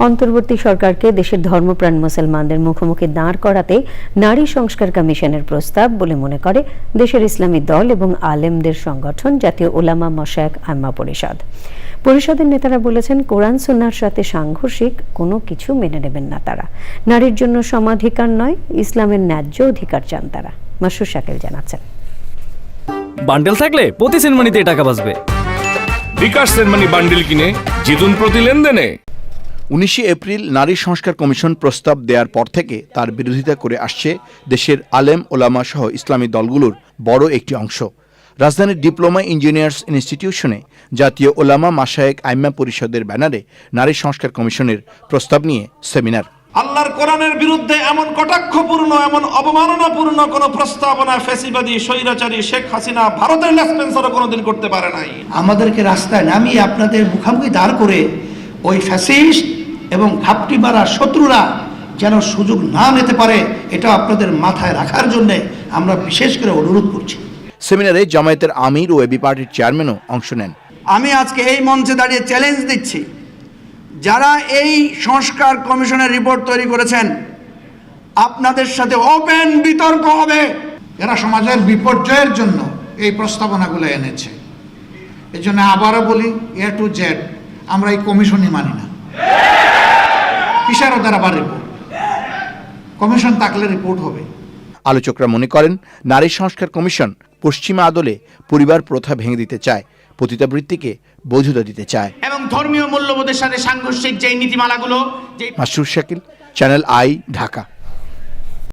অন্তর্বর্তী সরকারকে দেশের ধর্মপ্রাণ মুসলমানদের মুখোমুখি দাঁড় করাতে নারী সংস্কার কমিশনের প্রস্তাব বলে মনে করে দেশের ইসলামী দল এবং আলেমদের সংগঠন জাতীয় উলামা মাশায়েখ আইম্মা পরিষদ। পরিষদের নেতারা বলেছেন, কোরআন সুন্নাহর সাথে সাংঘর্ষিক কোনো কিছু মেনে নেবেন না তারা। নারীর জন্য সমাধিকার নয়, ইসলামের ন্যায্য অধিকার চান তারা। মাসুর শাকিল জানাচ্ছেন। বান্ডেল থাকলে প্রতি সেনমানিতে টাকা বাঁচবে। বিকাশ সেনমানি বান্ডেল কিনে জিতুন প্রতি লেনদেনে। 19 এপ্রিল নারী সংস্কার কমিশন প্রস্তাব দেওয়ার পর থেকে তার বিরোধিতা করে আসছে দেশের আলেম ওলামা সহ ইসলামী দলগুলোর বড় একটি অংশ। রাজধানীর ডিপ্লোমা ইঞ্জিনিয়ার্স ইনস্টিটিউশনে জাতীয় ওলামা মাশায়েখ আইম্মা পরিষদের ব্যানারে নারী সংস্কার কমিশনের প্রস্তাব নিয়ে সেমিনার। আল্লাহর কোরআনের বিরুদ্ধে এমন কটাক্ষপূর্ণ, এমন অবমাননাপূর্ণ কোন প্রস্তাবনা ফ্যাসিবাদী স্বৈরাচারী শেখ হাসিনা ভারতের লেসপেন্সারও কোনোদিন করতে পারে নাই। আমাদেরকে রাস্তায় নামিয়ে আপনাদের মুখোমুখি দাঁড় করে ওই ফ্যাসিস্ট এবং ঘাপটি মারা শত্রুরা যেন সুযোগ না নিতে পারে, এটা আপনাদের মাথায় রাখার জন্য আমরা বিশেষ করে অনুরোধ করছি। সেমিনারে জামায়াতের আমির ও এবি পার্টির চেয়ারম্যানও অংশ নেন। আমি আজকে এই মঞ্চে দাঁড়িয়ে চ্যালেঞ্জ দিচ্ছি, যারা এই সংস্কার কমিশনের রিপোর্ট তৈরি করেছেন, আপনাদের সাথে ওপেন বিতর্ক হবে। এরা সমাজের বিপর্যয়ের জন্য এই প্রস্তাবনাগুলো এনেছে। এই জন্য আবারও বলি, এ টু জেড আমরা এই কমিশনই মানি না। কিসের ওদের আবার রিপোর্ট? কমিশন থাকলে রিপোর্ট হবে। আলোচকরা মনে করেন, নারী সংস্কার কমিশন পশ্চিমা আদলে পরিবার প্রথা ভেঙে দিতে চায়, পতিতাবৃত্তিকে বৈধতা দিতে চায় এবং ধর্মীয় মূল্যবোধের সাথে সাংঘর্ষিক যে নীতিমালাগুলো। মাসুর শাকিল, চ্যানেল আই, ঢাকা।